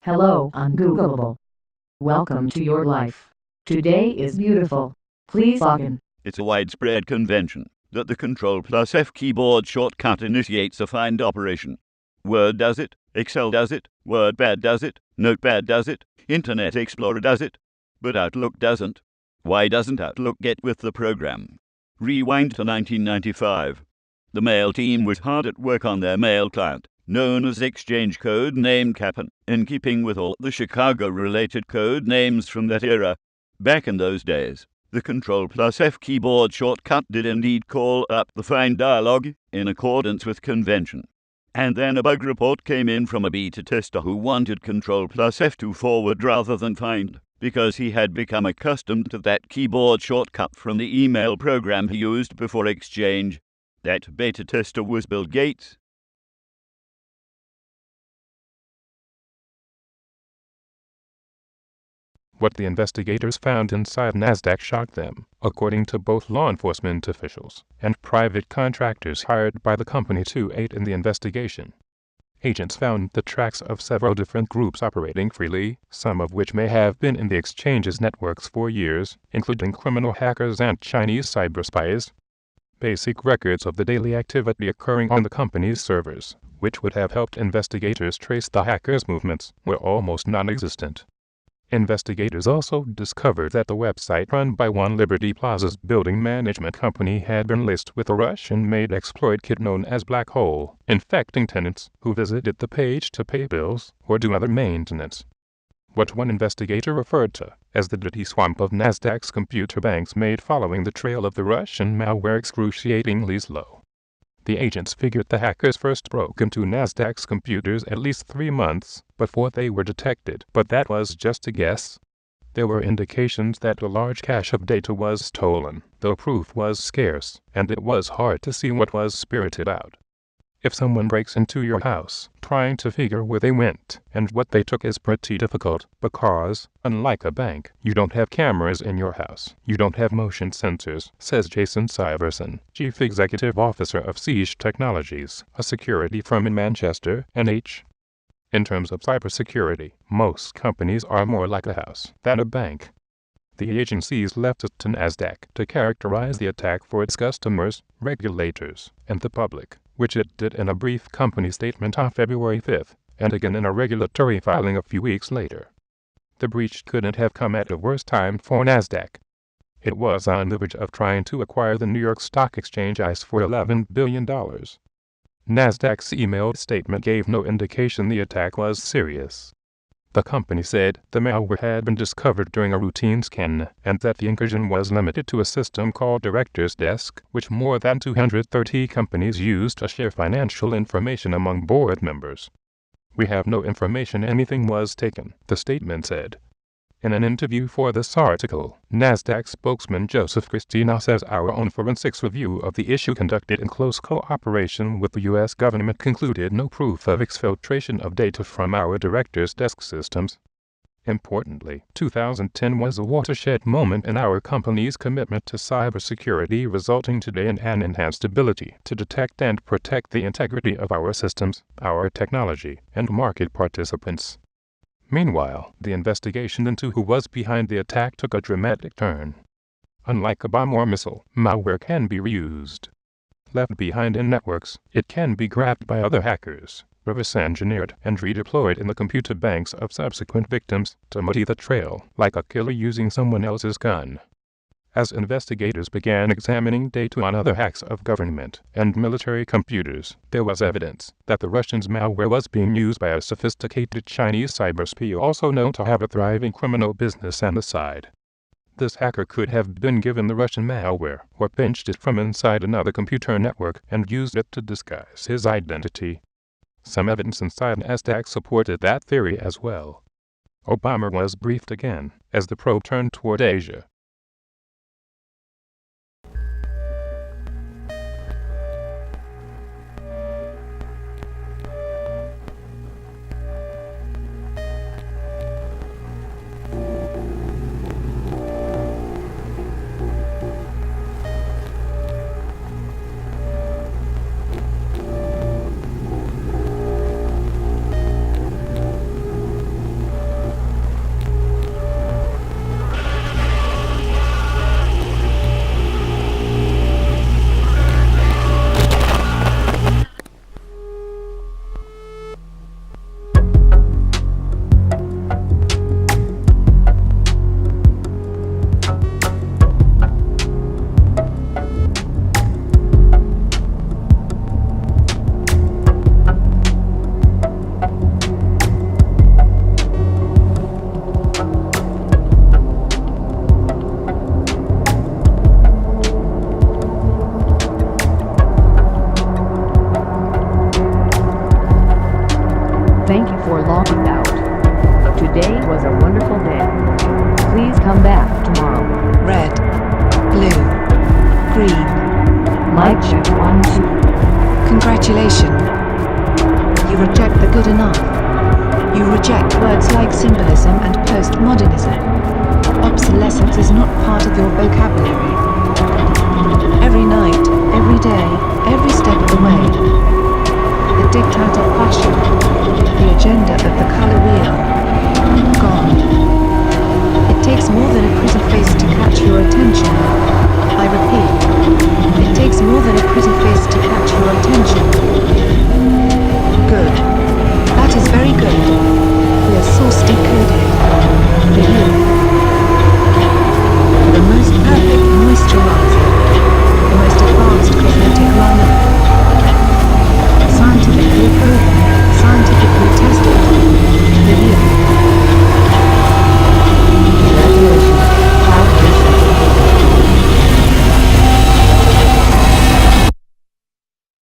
Hello, Ungoogleable. Welcome to your life. Today is beautiful. Please log in. It's a widespread convention that the Ctrl+F keyboard shortcut initiates a find operation. Word does it, Excel does it, WordPad does it, Notepad does it, Internet Explorer does it, but Outlook doesn't. Why doesn't Outlook get with the program? Rewind to 1995. The mail team was hard at work on their mail client, known as Exchange Code Name Cap'n, in keeping with all the Chicago-related code names from that era. Back in those days, the Ctrl+F keyboard shortcut did indeed call up the find dialog in accordance with convention. And then a bug report came in from a beta tester who wanted Ctrl+F to forward rather than find, because he had become accustomed to that keyboard shortcut from the email program he used before Exchange. That beta tester was Bill Gates. What the investigators found inside NASDAQ shocked them, according to both law enforcement officials and private contractors hired by the company to aid in the investigation. Agents found the tracks of several different groups operating freely, some of which may have been in the exchange's networks for years, including criminal hackers and Chinese cyber spies. Basic records of the daily activity occurring on the company's servers, which would have helped investigators trace the hackers' movements, were almost non-existent. Investigators also discovered that the website run by One Liberty Plaza's building management company had been laced with a Russian-made exploit kit known as Black Hole, infecting tenants who visited the page to pay bills or do other maintenance. What one investigator referred to as the dirty swamp of NASDAQ's computer banks made following the trail of the Russian malware excruciatingly slow. The agents figured the hackers first broke into NASDAQ's computers at least 3 months before they were detected, but that was just a guess. There were indications that a large cache of data was stolen, though proof was scarce, and it was hard to see what was spirited out. If someone breaks into your house, trying to figure where they went and what they took is pretty difficult because, unlike a bank, you don't have cameras in your house. You don't have motion sensors, says Jason Syverson, Chief Executive Officer of Siege Technologies, a security firm in Manchester, NH. In terms of cybersecurity, most companies are more like a house than a bank. The agencies left it to NASDAQ to characterize the attack for its customers, regulators, and the public, which it did in a brief company statement on February 5th, and again in a regulatory filing a few weeks later. The breach couldn't have come at a worse time for NASDAQ. It was on the verge of trying to acquire the New York Stock Exchange ICE for $11 billion. NASDAQ's emailed statement gave no indication the attack was serious. The company said the malware had been discovered during a routine scan and that the incursion was limited to a system called Director's Desk, which more than 230 companies use to share financial information among board members. We have no information anything was taken, the statement said. In an interview for this article, NASDAQ spokesman Joseph Christina says our own forensics review of the issue conducted in close cooperation with the U.S. government concluded no proof of exfiltration of data from our Director's Desk systems. Importantly, 2010 was a watershed moment in our company's commitment to cybersecurity, resulting today in an enhanced ability to detect and protect the integrity of our systems, our technology, and market participants. Meanwhile, the investigation into who was behind the attack took a dramatic turn. Unlike a bomb or missile, malware can be reused. Left behind in networks, it can be grabbed by other hackers, reverse engineered, and redeployed in the computer banks of subsequent victims to muddy the trail, like a killer using someone else's gun. As investigators began examining data on other hacks of government and military computers, there was evidence that the Russians' malware was being used by a sophisticated Chinese cyber spy also known to have a thriving criminal business on the side. This hacker could have been given the Russian malware or pinched it from inside another computer network and used it to disguise his identity. Some evidence inside NASDAQ supported that theory as well. Obama was briefed again as the probe turned toward Asia. Mic check 1 2. Congratulations. You reject the good enough. You reject words like symbolism and postmodernism. Obsolescence is not part of your vocabulary. Every night, every day, every step of the way. The diktat of fashion.